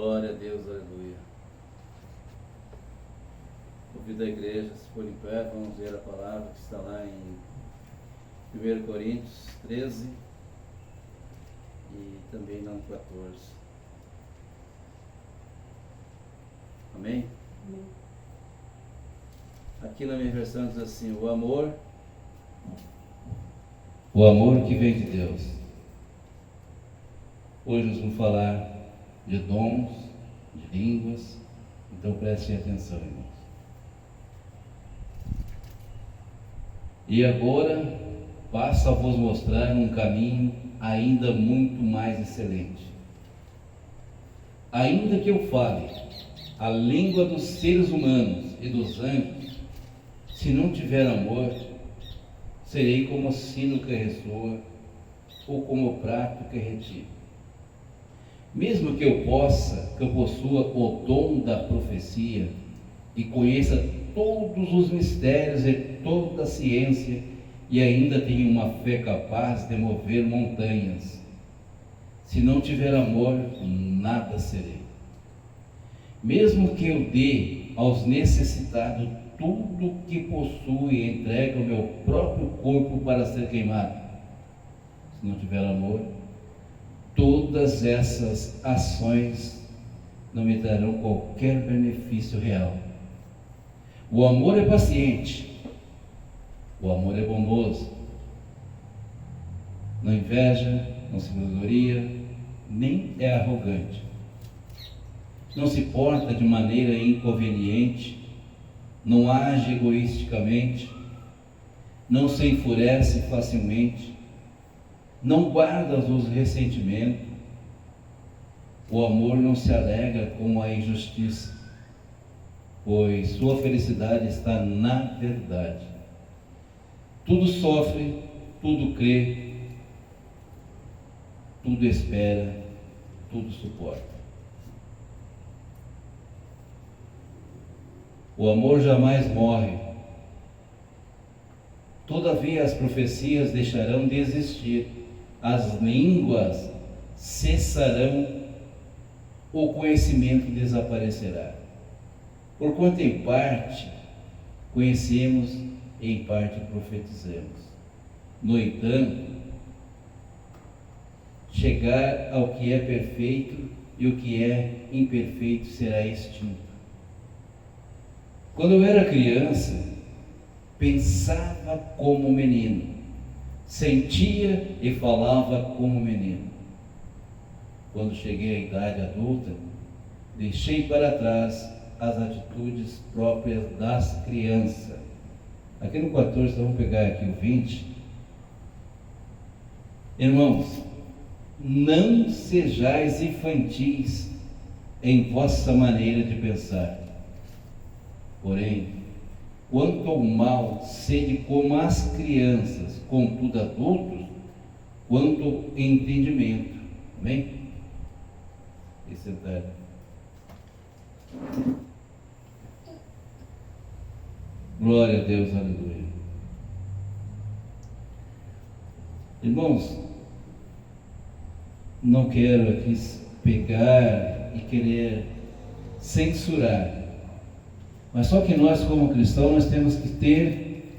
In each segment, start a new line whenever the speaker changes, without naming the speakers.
Glória a Deus, aleluia. Convido a igreja a se pôr em pé, vamos ver a palavra que está lá em 1 Coríntios 13 e também lá no 14. Amém?
Amém.
Aqui na minha versão diz assim: o amor que vem de Deus. Hoje nós vamos falar de dons, de línguas, então prestem atenção, irmãos. E agora passo a vos mostrar um caminho ainda muito mais excelente. Ainda que eu fale a língua dos seres humanos e dos anjos, se não tiver amor, serei como o sino que ressoa ou como o prato que retira. Mesmo que eu possua o dom da profecia e conheça todos os mistérios e toda a ciência e ainda tenha uma fé capaz de mover montanhas, se não tiver amor, nada serei. Mesmo que eu dê aos necessitados tudo o que possuo e entregue o meu próprio corpo para ser queimado, se não tiver amor, todas essas ações não me darão qualquer benefício real. O amor é paciente, o amor é bondoso, não inveja, não se vangloria, nem é arrogante, não se porta de maneira inconveniente, não age egoisticamente, não se enfurece facilmente, não guarda os ressentimentos. O amor não se alegra com a injustiça, pois sua felicidade está na verdade. Tudo sofre, tudo crê, tudo espera, tudo suporta. O amor jamais morre. Todavia as profecias deixarão de existir, as línguas cessarão, o conhecimento desaparecerá. Porquanto em parte conhecemos, em parte profetizamos. No entanto, chegar ao que é perfeito e o que é imperfeito será extinto. Quando eu era criança, pensava como menino, sentia e falava como menino. Quando cheguei à idade adulta, deixei para trás as atitudes próprias das crianças. Aqui no 14, vamos pegar aqui o 20. Irmãos, não sejais infantis em vossa maneira de pensar. Porém, quanto ao mal, sede como as crianças, contudo adultos, quanto ao entendimento. Amém? E sentar. Glória a Deus, aleluia. Irmãos, não quero aqui pegar e querer censurar, mas só que nós como cristãos, nós temos que ter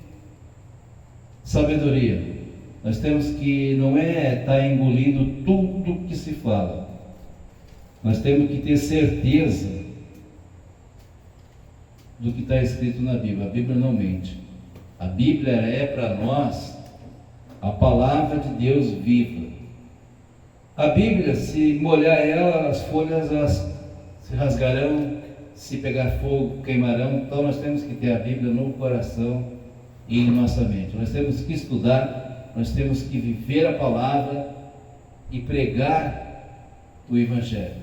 sabedoria. Nós temos que, não é estar engolindo tudo que se fala. Nós temos que ter certeza do que está escrito na Bíblia. A Bíblia não mente. A Bíblia é para nós a palavra de Deus viva. A Bíblia, se molhar ela, as folhas se rasgarão, se pegar fogo, queimarão. Então nós temos que ter a Bíblia no coração e em nossa mente. Nós temos que estudar, nós temos que viver a palavra e pregar o Evangelho.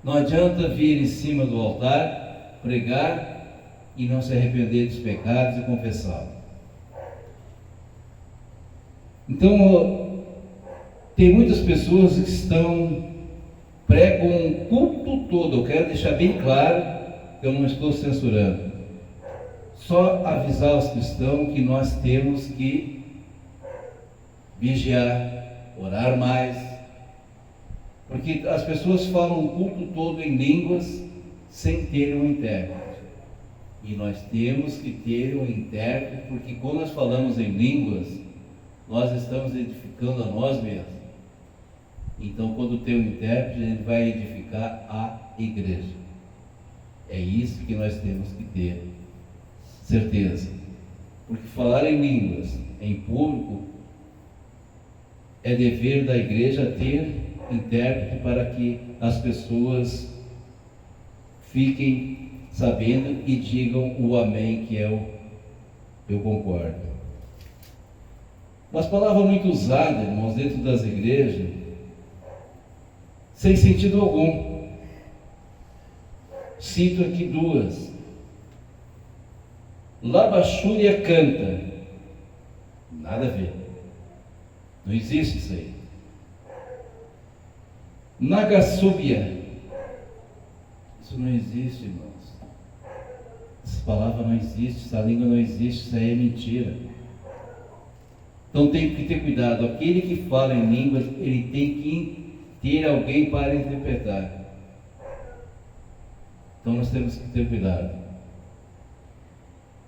Não adianta vir em cima do altar, pregar e não se arrepender dos pecados e confessá-los. Então, tem muitas pessoas que pregam um culto todo. Eu quero deixar bem claro que eu não estou censurando. Só avisar os cristãos que nós temos que vigiar, orar mais, Porque as pessoas falam o culto todo em línguas sem ter um intérprete. E nós temos que ter um intérprete, porque quando nós falamos em línguas, nós estamos edificando a nós mesmos. Então, quando tem um intérprete, ele vai edificar a igreja. É isso que nós temos que ter certeza. Porque falar em línguas em público é dever da igreja ter intérprete para que as pessoas fiquem sabendo e digam o amém, que é o eu concordo. Mas palavra muito usada, irmãos, dentro das igrejas, sem sentido algum. Cito aqui duas. Labachúria canta. Nada a ver. Não existe isso aí. Nagassúbia. Isso não existe, irmãos. Essa palavra não existe, essa língua não existe, isso aí é mentira. Então tem que ter cuidado. Aquele que fala em línguas, ele tem que ter alguém para interpretar. Então nós temos que ter cuidado.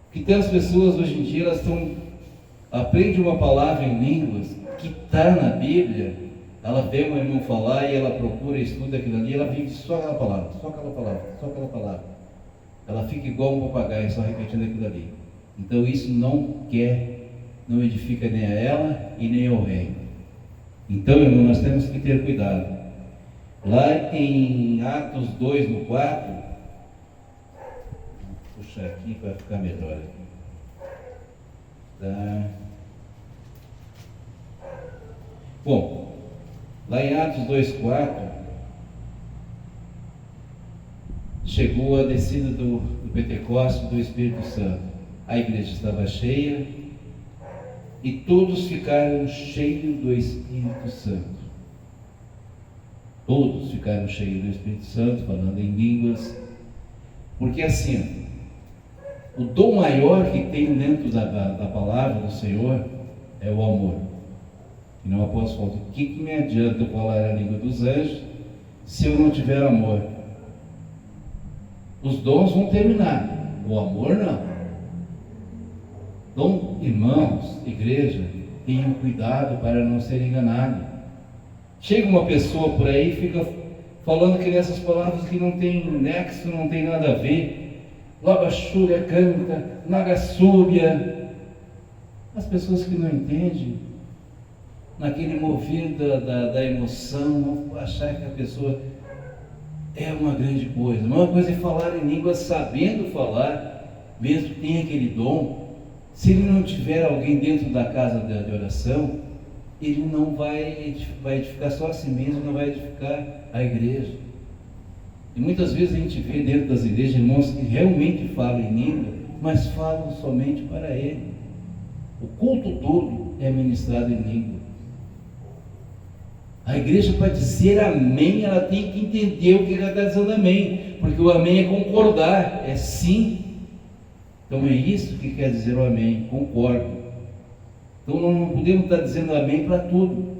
Porque tem as pessoas hoje em dia, elas aprendem uma palavra em línguas que está na Bíblia, ela vê um irmão falar e ela procura, estuda aquilo ali, ela vive só aquela palavra, só aquela palavra, só aquela palavra. Ela fica igual um papagaio, só repetindo aquilo ali. Então isso não edifica nem a ela e nem ao reino. Então, irmão, nós temos que ter cuidado. Lá em Atos 2, no 4, vou puxar aqui para ficar melhor. Tá. Bom, lá em Atos 2,4, chegou a descida do Pentecostes do Espírito Santo. A igreja estava cheia e todos ficaram cheios do Espírito Santo. Todos ficaram cheios do Espírito Santo, falando em línguas. Porque assim, o dom maior que tem dentro da palavra do Senhor é o amor. E não posso falar, o que me adianta eu falar a língua dos anjos se eu não tiver amor? Os dons vão terminar, o amor não. Então, irmãos, igreja, tenham cuidado para não ser enganado. Chega uma pessoa por aí e fica falando que nessas palavras que não tem nexo, não tem nada a ver. Labachúria canta, Nagassúbia. As pessoas que não entendem, naquele mover da emoção, vão achar que a pessoa é uma grande coisa. Uma coisa é falar em línguas sabendo falar, mesmo que tenha aquele dom. Se ele não tiver alguém dentro da casa de oração, ele não vai edificar só a si mesmo, não vai edificar a igreja. E muitas vezes a gente vê dentro das igrejas irmãos que realmente falam em língua, mas falam somente para ele. O culto todo é ministrado em língua. A igreja, para dizer amém, ela tem que entender o que ela está dizendo amém, porque o amém é concordar, é sim. Então é isso que quer dizer o amém, concordo. Então não podemos estar dizendo amém para tudo.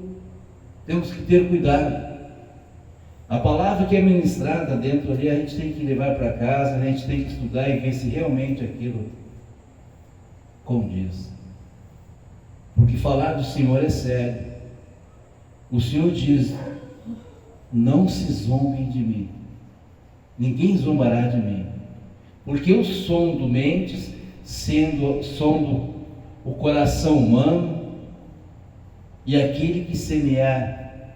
Temos que ter cuidado. A palavra que é ministrada dentro ali, a gente tem que levar para casa, a gente tem que estudar e ver se realmente aquilo condiz. Porque falar do Senhor é sério. O Senhor diz: não se zombem de mim, ninguém zombará de mim, porque eu sondo mentes, sondo o coração humano, e aquele que semear,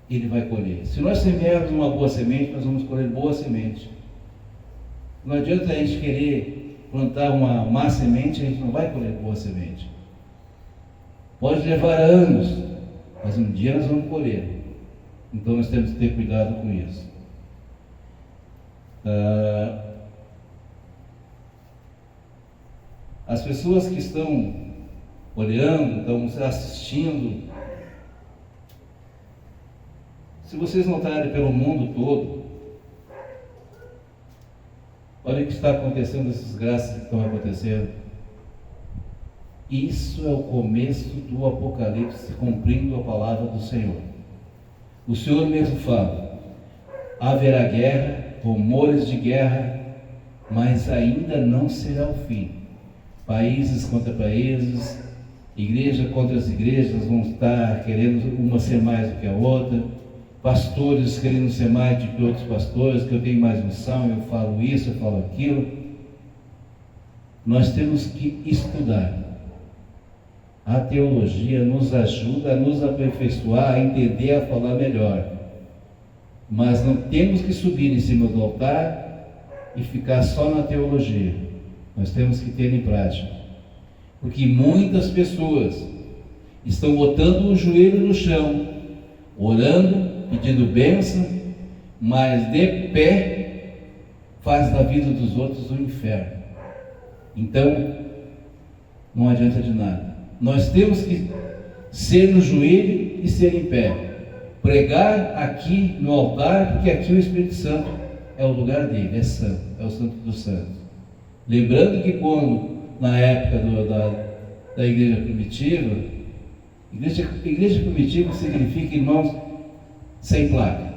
ele vai colher. Se nós semearmos uma boa semente, nós vamos colher boa semente. Não adianta a gente querer plantar uma má semente, a gente não vai colher boa semente. Pode levar anos, mas um dia nós vamos colher. Então nós temos que ter cuidado com isso. As pessoas que estão olhando, estão assistindo, se vocês notarem pelo mundo todo, olha o que está acontecendo, essas graças que estão acontecendo. Isso é o começo do Apocalipse, cumprindo a palavra do Senhor. O Senhor mesmo fala: haverá guerra, rumores de guerra, mas ainda não será o fim. Países contra países, igreja contra as igrejas vão estar querendo uma ser mais do que a outra, pastores querendo ser mais do que outros pastores, que eu tenho mais missão, eu falo isso, eu falo aquilo. Nós temos que estudar. A teologia nos ajuda a nos aperfeiçoar, a entender, a falar melhor. Mas não temos que subir em cima do altar e ficar só na teologia. Nós temos que ter em prática. Porque muitas pessoas estão botando o joelho no chão, orando, pedindo bênção, mas de pé faz da vida dos outros um inferno. Então, não adianta de nada. Nós temos que ser no joelho e ser em pé. Pregar aqui no altar, porque aqui o Espírito Santo é o lugar dele, é santo, é o santo dos santos. Lembrando que quando, na época da igreja primitiva, igreja primitiva significa, irmãos, sem placa.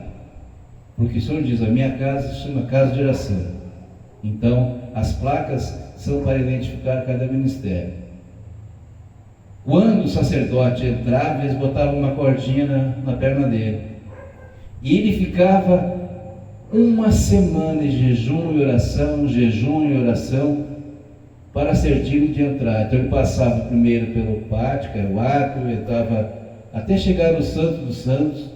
Porque o Senhor diz: a minha casa se chama casa de oração. Então, as placas são para identificar cada ministério. Quando o sacerdote entrava, eles botavam uma cordinha na perna dele. E ele ficava uma semana em jejum e oração, para ser digno de entrar. Então ele passava primeiro pelo pátio, que era o átrio, entrava até chegar no Santo dos Santos.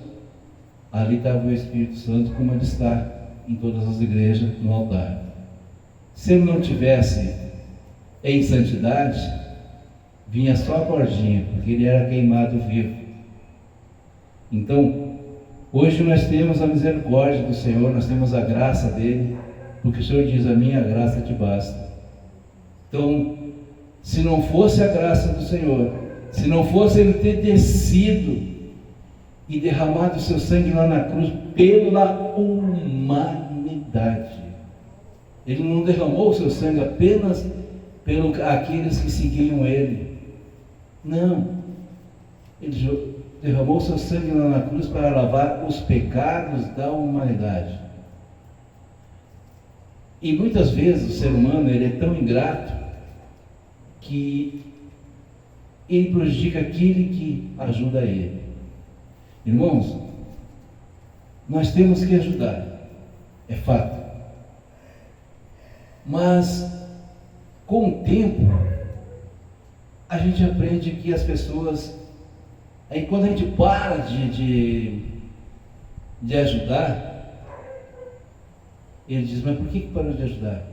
Ali estava o Espírito Santo, como ele está em todas as igrejas, no altar. Se ele não tivesse em santidade, vinha só a cordinha, porque ele era queimado vivo. Então, hoje nós temos a misericórdia do Senhor, nós temos a graça dele, porque o Senhor diz: a minha graça te basta. Então, se não fosse a graça do Senhor, se não fosse ele ter descido e derramado o seu sangue lá na cruz pela humanidade, ele não derramou o seu sangue apenas pelos aqueles que seguiam ele. Não, ele derramou o seu sangue lá na cruz para lavar os pecados da humanidade. E muitas vezes o ser humano, ele é tão ingrato que ele prejudica aquele que ajuda ele. Irmãos, nós temos que ajudar, é fato. Mas com o tempo a gente aprende que as pessoas, aí quando a gente para de ajudar, ele diz: mas por que parou de ajudar?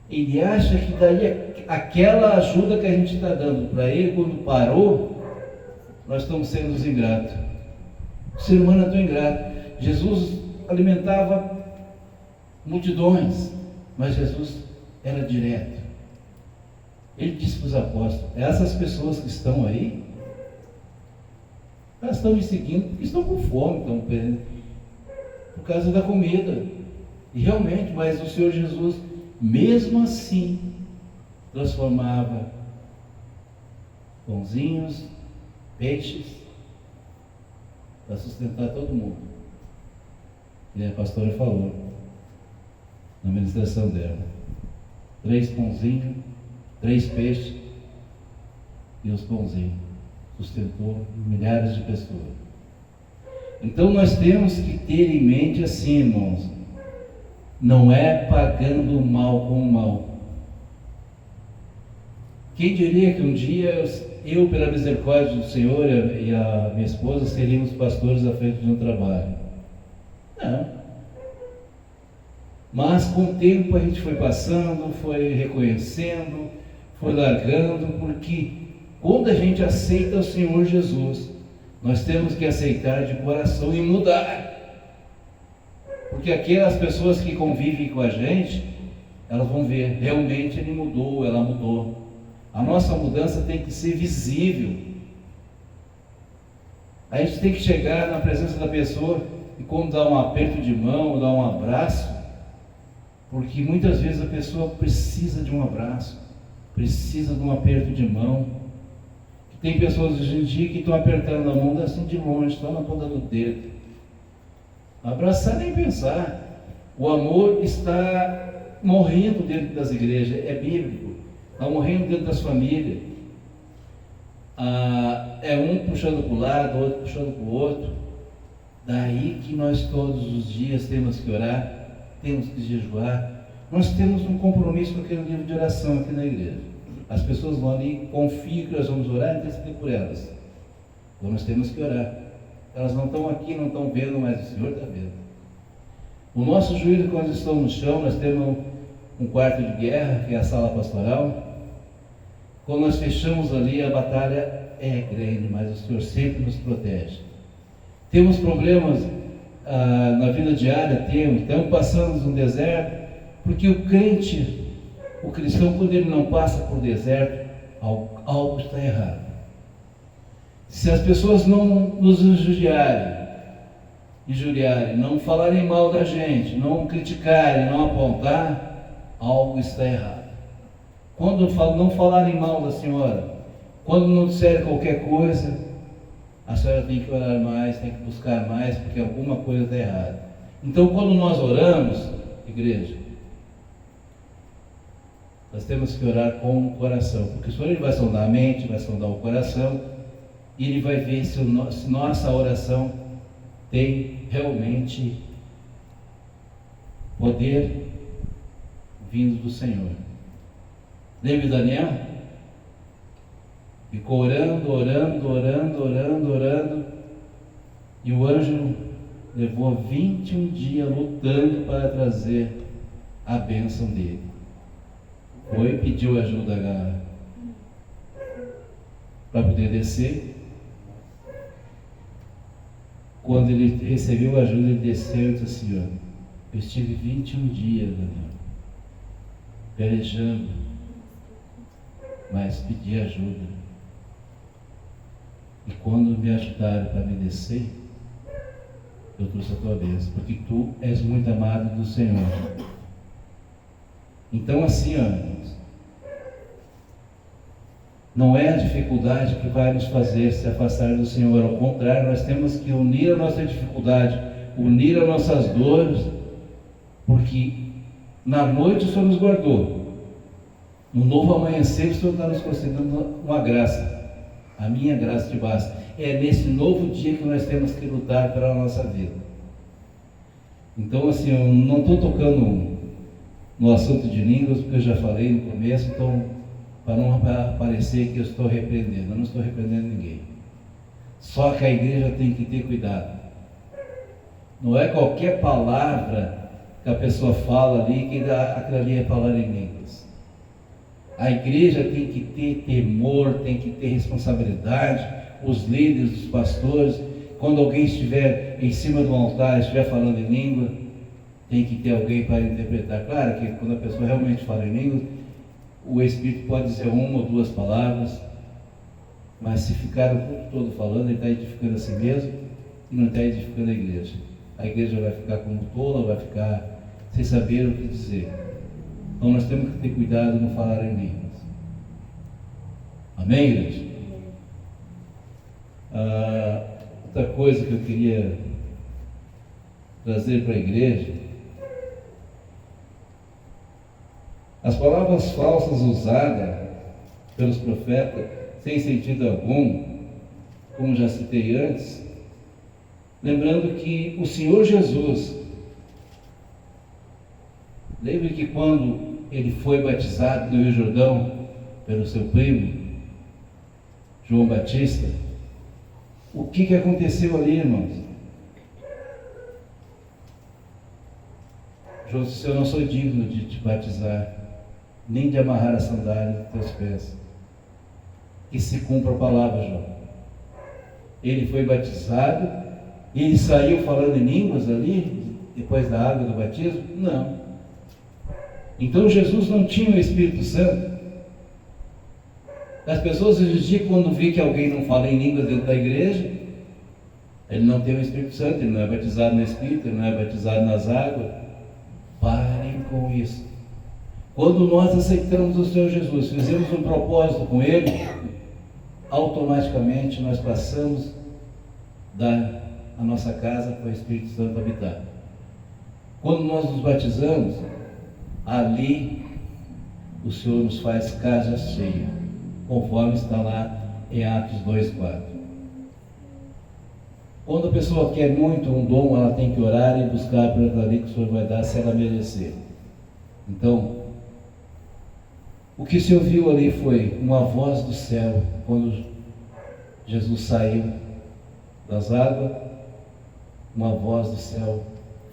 Ele acha que daí aquela ajuda que a gente está dando para ele, quando parou, nós estamos sendo os ingratos. O ser humano é tão ingrato. Jesus alimentava multidões, mas Jesus era direto. Ele disse para os apóstolos: essas pessoas que estão aí, elas estão me seguindo porque estão com fome, estão por causa da comida. E realmente, mas o Senhor Jesus, mesmo assim, transformava pãozinhos, peixes, para sustentar todo mundo. E a pastora falou na ministração dela: 3 pãozinhos, 3 peixes e os pãozinhos. Sustentou milhares de pessoas. Então nós temos que ter em mente assim, irmãos: não é pagando o mal com o mal. Quem diria que um dia eu, pela misericórdia do Senhor e a minha esposa, seríamos pastores à frente de um trabalho? Não. Mas com o tempo a gente foi passando, foi reconhecendo, foi largando, porque quando a gente aceita o Senhor Jesus, nós temos que aceitar de coração e mudar. Porque aquelas pessoas que convivem com a gente, elas vão ver, realmente ele mudou, ela mudou. A nossa mudança tem que ser visível. A gente tem que chegar na presença da pessoa e como dar um aperto de mão, dar um abraço, porque muitas vezes a pessoa precisa de um abraço, precisa de um aperto de mão. Tem pessoas hoje em dia que estão apertando a mão assim de longe, estão na ponta do dedo. Abraçar nem pensar. O amor está morrendo dentro das igrejas, é bíblico. Está morrendo dentro das famílias. É um puxando para o lado, o outro puxando para o outro. Daí que nós todos os dias temos que orar, temos que jejuar. Nós temos um compromisso com aquele livro de oração aqui na igreja. As pessoas vão ali, confiam que nós vamos orar e interceder por elas. Então nós temos que orar. Elas não estão aqui, não estão vendo, mas o Senhor está vendo. O nosso juízo, quando estão no chão, nós temos um quarto de guerra, que é a sala pastoral. Quando nós fechamos ali, a batalha é grande, mas o Senhor sempre nos protege. Temos problemas na vida diária, estamos passando no deserto, porque o crente, o cristão, quando ele não passa por deserto, algo está errado. Se as pessoas não nos injuriarem, não falarem mal da gente, não criticarem, não apontar, algo está errado. Quando não falarem mal da senhora, quando não disserem qualquer coisa, a senhora tem que orar mais, tem que buscar mais, porque alguma coisa está errada. Então, quando nós oramos, igreja, nós temos que orar com o coração, porque o Senhor ele vai sondar a mente, vai sondar o coração, e Ele vai ver se nossa oração tem realmente poder vindo do Senhor. Lembra de Daniel? Ficou orando, e o anjo levou 21 dias lutando para trazer a bênção dele. Foi, pediu ajuda para poder descer. Quando ele recebeu a ajuda, ele desceu e disse assim: eu estive 21 dias, Daniel, pelejando, mas pedi ajuda. E quando me ajudaram para me descer, eu trouxe a tua bênção, porque tu és muito amado do Senhor. Então assim, irmãos, não é a dificuldade que vai nos fazer se afastar do Senhor. Ao contrário, nós temos que unir a nossa dificuldade, unir as nossas dores, porque na noite o Senhor nos guardou, no novo amanhecer o Senhor está nos concedendo uma graça. A minha graça te basta. É nesse novo dia que nós temos que lutar pela nossa vida. Então assim, eu não estou tocando no assunto de línguas, porque eu já falei no começo, então, para não parecer que eu estou repreendendo, eu não estou repreendendo ninguém. Só que a igreja tem que ter cuidado. Não é qualquer palavra que a pessoa fala ali, que aquilo ali é falar em línguas. A igreja tem que ter temor, tem que ter responsabilidade. Os líderes, os pastores, quando alguém estiver em cima do altar, estiver falando em língua, tem que ter alguém para interpretar. Claro que quando a pessoa realmente fala em língua, o Espírito pode dizer uma ou duas palavras, mas se ficar o tempo todo falando, ele está edificando a si mesmo e não está edificando a igreja. A igreja vai ficar como tola, vai ficar sem saber o que dizer. Então nós temos que ter cuidado de não falar em línguas. Amém, igreja? Outra coisa que eu queria trazer para a igreja: as palavras falsas usadas pelos profetas, sem sentido algum, como já citei antes, lembrando que o Senhor Jesus, lembre que quando ele foi batizado no Rio Jordão pelo seu primo, João Batista, o que aconteceu ali, irmãos? João disse: eu não sou digno de te batizar, nem de amarrar a sandália dos teus pés. Que se cumpra a palavra, João. Ele foi batizado, e ele saiu falando em línguas ali, depois da água do batismo? Não. Então Jesus não tinha o Espírito Santo. As pessoas hoje em dia, quando vê que alguém não fala em línguas dentro da igreja, ele não tem o Espírito Santo, ele não é batizado no Espírito, ele não é batizado nas águas. Parem com isso. Quando nós aceitamos o Senhor Jesus, fizemos um propósito com Ele, automaticamente nós passamos a nossa casa para o Espírito Santo habitar. Quando nós nos batizamos, ali o Senhor nos faz casa cheia, conforme está lá em Atos 2:4. Quando a pessoa quer muito um dom, ela tem que orar e buscar para ali que o Senhor vai dar, se ela merecer. Então, o que se ouviu ali foi uma voz do céu, quando Jesus saiu das águas, uma voz do céu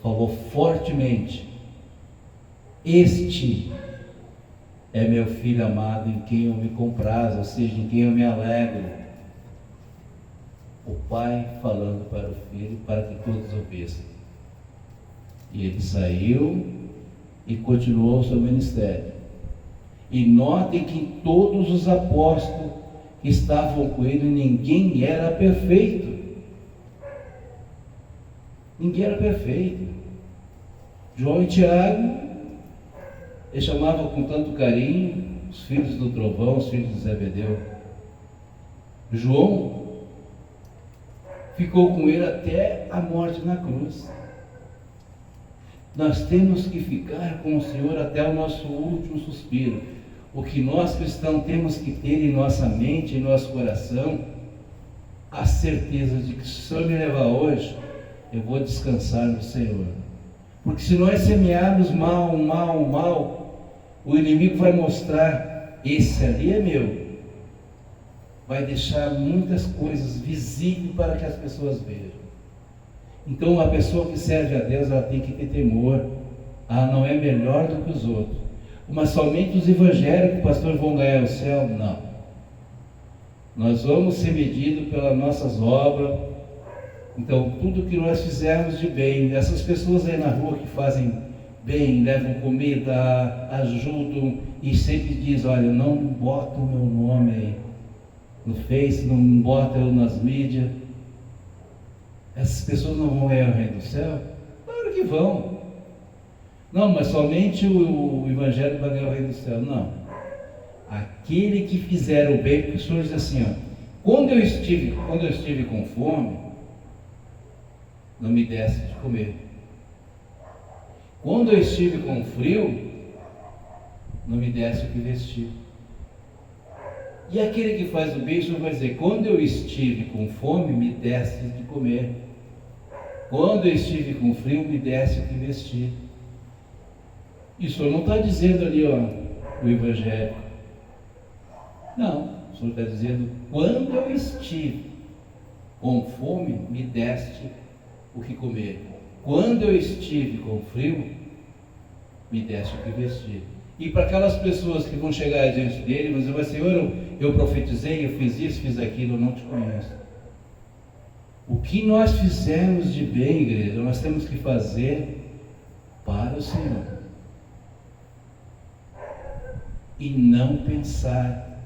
falou fortemente: este é meu filho amado, em quem eu me comprazo, ou seja, em quem eu me alegro. O Pai falando para o Filho, para que todos ouvissem. E ele saiu e continuou o seu ministério. E notem que todos os apóstolos que estavam com ele, ninguém era perfeito. Ninguém era perfeito. João e Tiago, ele chamava com tanto carinho os filhos do trovão, os filhos de Zebedeu. João ficou com ele até a morte na cruz. Nós temos que ficar com o Senhor até o nosso último suspiro. O que nós cristãos temos que ter em nossa mente, em nosso coração, a certeza de que se o Senhor me levar hoje, eu vou descansar no Senhor. Porque se nós semearmos mal, o inimigo vai mostrar: esse ali é meu. Vai deixar muitas coisas visíveis para que as pessoas vejam. Então, a pessoa que serve a Deus, ela tem que ter temor. Ela não é melhor do que os outros. Mas somente os evangélicos, pastor, vão ganhar o céu? Não. Nós vamos ser medidos pelas nossas obras. Então, tudo que nós fizermos de bem, essas pessoas aí na rua que fazem bem, levam comida, ajudam e sempre diz: olha, não bota o meu nome aí no Face, não bota eu nas mídias. Essas pessoas não vão ganhar o reino do céu? Claro que vão. Não, mas somente o evangelho vai ganhar o reino do céu. Não. Aquele que fizer o bem, porque o Senhor diz assim, ó: quando eu estive com fome, não me desse de comer. Quando eu estive com frio, não me desse o que vestir. E aquele que faz o bem, o Senhor vai dizer: quando eu estive com fome, me desse de comer. Quando eu estive com frio, me desse o que vestir. E o Senhor não está dizendo ali, ó, o evangelho. Não, o Senhor está dizendo: quando eu estive com fome, me deste o que comer. Quando eu estive com frio, me deste o que vestir. E para aquelas pessoas que vão chegar diante dele, vão dizer: Senhor, eu profetizei, eu fiz isso, fiz aquilo, eu não te conheço. O que nós fizermos de bem, igreja, nós temos que fazer para o Senhor. E não pensar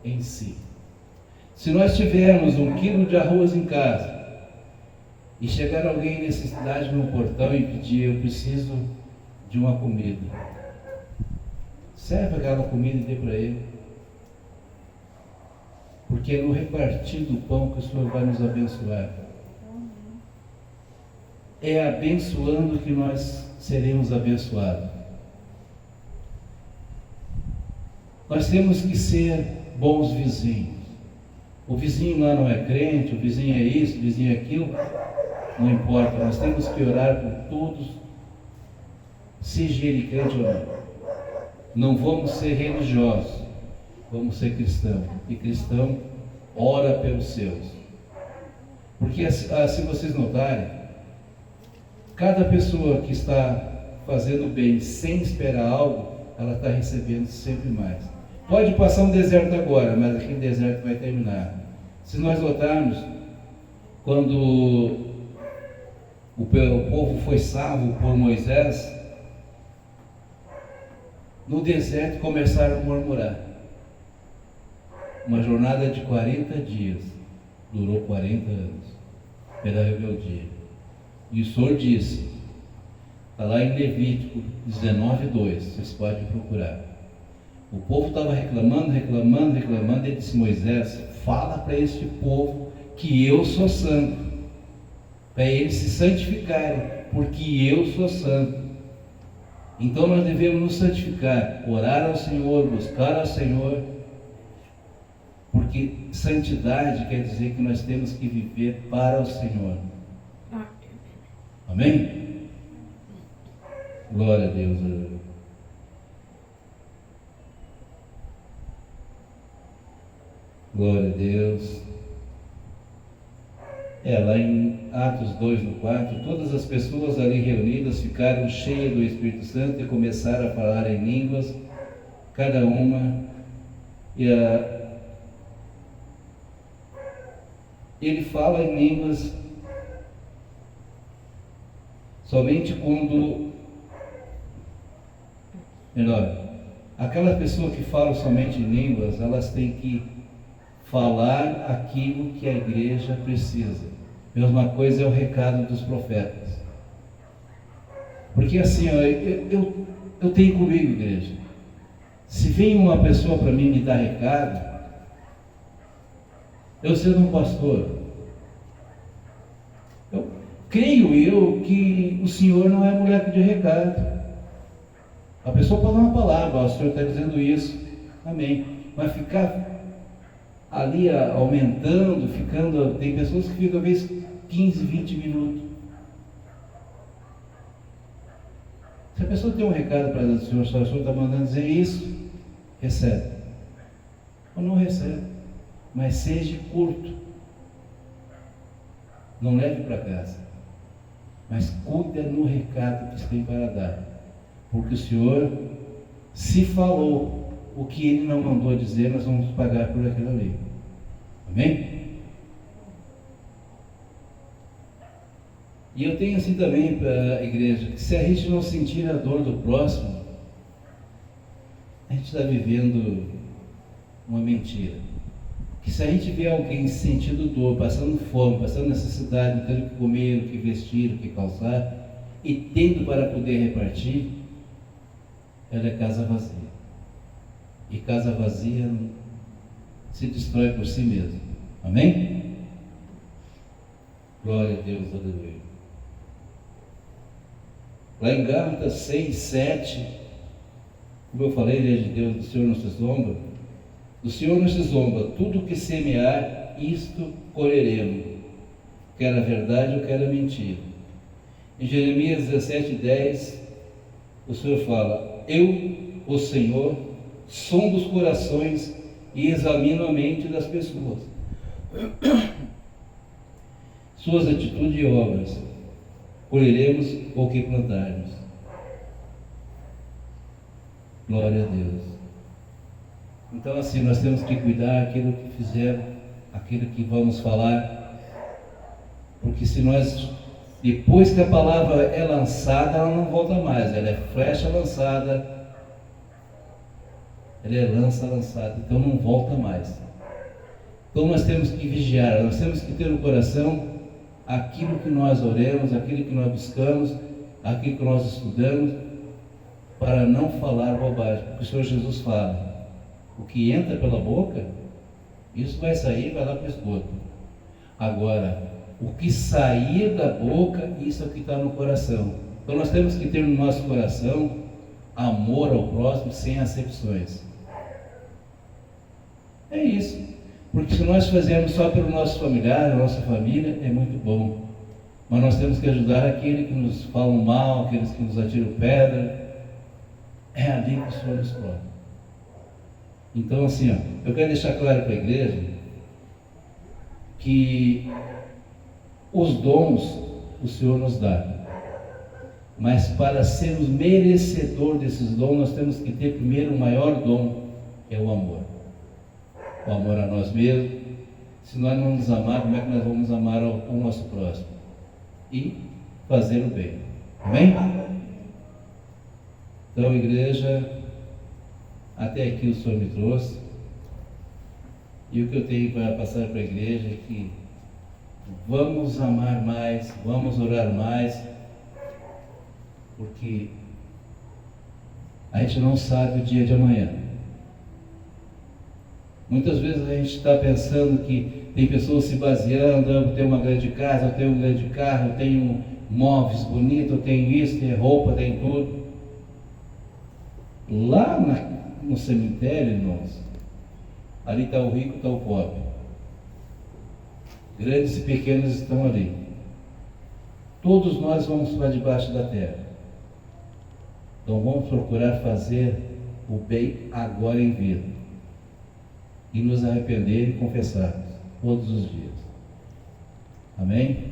em si. Se nós tivermos 1 quilo de arroz em casa, e chegar alguém em necessidade no portão e pedir: eu preciso de uma comida, serve aquela comida e dê para ele. Porque é no repartir do pão que o Senhor vai nos abençoar. É abençoando que nós seremos abençoados. Nós temos que ser bons vizinhos. O vizinho lá não é crente, o vizinho é isso, o vizinho é aquilo. Não importa, nós temos que orar por todos, seja ele crente ou não. Não vamos ser religiosos, vamos ser cristãos. E cristão ora pelos seus. Porque se vocês notarem, cada pessoa que está fazendo bem sem esperar algo, ela está recebendo sempre mais. Pode passar um deserto agora, mas aquele deserto vai terminar. Se nós notarmos, quando o povo foi salvo por Moisés, no deserto começaram a murmurar. Uma jornada de 40 dias, durou 40 anos, pela rebeldia. E o Senhor disse, está lá em Levítico 19:2, vocês podem procurar: O povo estava reclamando, ele disse: Moisés, fala para este povo que eu sou santo, para eles se santificarem, porque eu sou santo. Então nós devemos nos santificar, orar ao Senhor, buscar ao Senhor, porque santidade quer dizer que nós temos que viver para o Senhor. Amém? Glória a Deus. Glória a Deus. Lá em Atos 2, no 4, todas as pessoas ali reunidas ficaram cheias do Espírito Santo e começaram a falar em línguas, cada uma. Ele fala em línguas somente quando, aquela pessoa que fala somente em línguas, elas têm que falar aquilo que a igreja precisa. Mesma coisa é o recado dos profetas. Porque assim, eu tenho comigo, igreja, se vem uma pessoa para mim me dar recado, eu sendo um pastor, creio eu que o Senhor não é moleque de recado. A pessoa pode dar uma palavra: o Senhor está dizendo isso, amém. Mas ficar ali aumentando, tem pessoas que ficam às vezes 15, 20 minutos. Se a pessoa tem um recado para dizer: o Senhor está mandando dizer isso, recebe. Ou não recebe, mas seja curto. Não leve para casa, mas cuida no recado que tem para dar, porque o Senhor, se falou o que Ele não mandou dizer, nós vamos pagar por aquilo ali. Amém? E eu tenho assim também para a igreja, que se a gente não sentir a dor do próximo, a gente está vivendo uma mentira. Que se a gente vê alguém sentindo dor, passando fome, passando necessidade, não tendo o que comer, o que vestir, o que calçar, e tendo para poder repartir, ela é casa vazia. E casa vazia se destrói por si mesma. Amém? Glória a Deus, aleluia. Lá em Gálatas 6, 7, como eu falei, Igreja de Deus, do Senhor não se zomba. Do Senhor não se zomba. Tudo que semear, isto colheremos, quer a verdade ou quer a mentira. Em Jeremias 17, 10, o Senhor fala: eu, o Senhor, sondo os corações e examino a mente das pessoas, suas atitudes e obras, colheremos o que plantarmos. Glória a Deus. Então assim, nós temos que cuidar aquilo que fizemos, aquilo que vamos falar, porque se nós, depois que a palavra é lançada, ela não volta mais, ela é flecha lançada, ela é lança lançada, então não volta mais. Então nós temos que vigiar, nós temos que ter no coração aquilo que nós oremos, aquilo que nós buscamos, aquilo que nós estudamos, para não falar bobagem, porque o Senhor Jesus fala: o que entra pela boca, isso vai sair, vai lá para o esgoto. Agora, o que sair da boca, isso é o que está no coração. Então nós temos que ter no nosso coração amor ao próximo sem acepções. É isso. Porque se nós fazermos só pelo nosso familiar, a nossa família, é muito bom. Mas nós temos que ajudar aqueles que nos falam mal, aqueles que nos atiram pedra. É ali que o Senhor nos prova. Então assim, eu quero deixar claro para a igreja que os dons o Senhor nos dá, mas para sermos merecedor desses dons, nós temos que ter primeiro o maior dom, que é o amor. O amor a nós mesmos. Se nós não nos amarmos, como é que nós vamos amar ao nosso próximo? E fazer o bem. Amém? Então, igreja, até aqui o Senhor me trouxe, e o que eu tenho para passar para a igreja é que vamos amar mais, vamos orar mais, porque a gente não sabe o dia de amanhã. Muitas vezes a gente está pensando que tem pessoas se baseando, eu tenho uma grande casa, eu tenho um grande carro, eu tenho móveis bonitos, eu tenho isso, tenho roupa, tenho tudo. Lá no cemitério, irmãos, ali está o rico, está o pobre. Grandes e pequenos estão ali. Todos nós vamos para debaixo da terra. Então vamos procurar fazer o bem agora em vida. E nos arrepender e confessar todos os dias. Amém?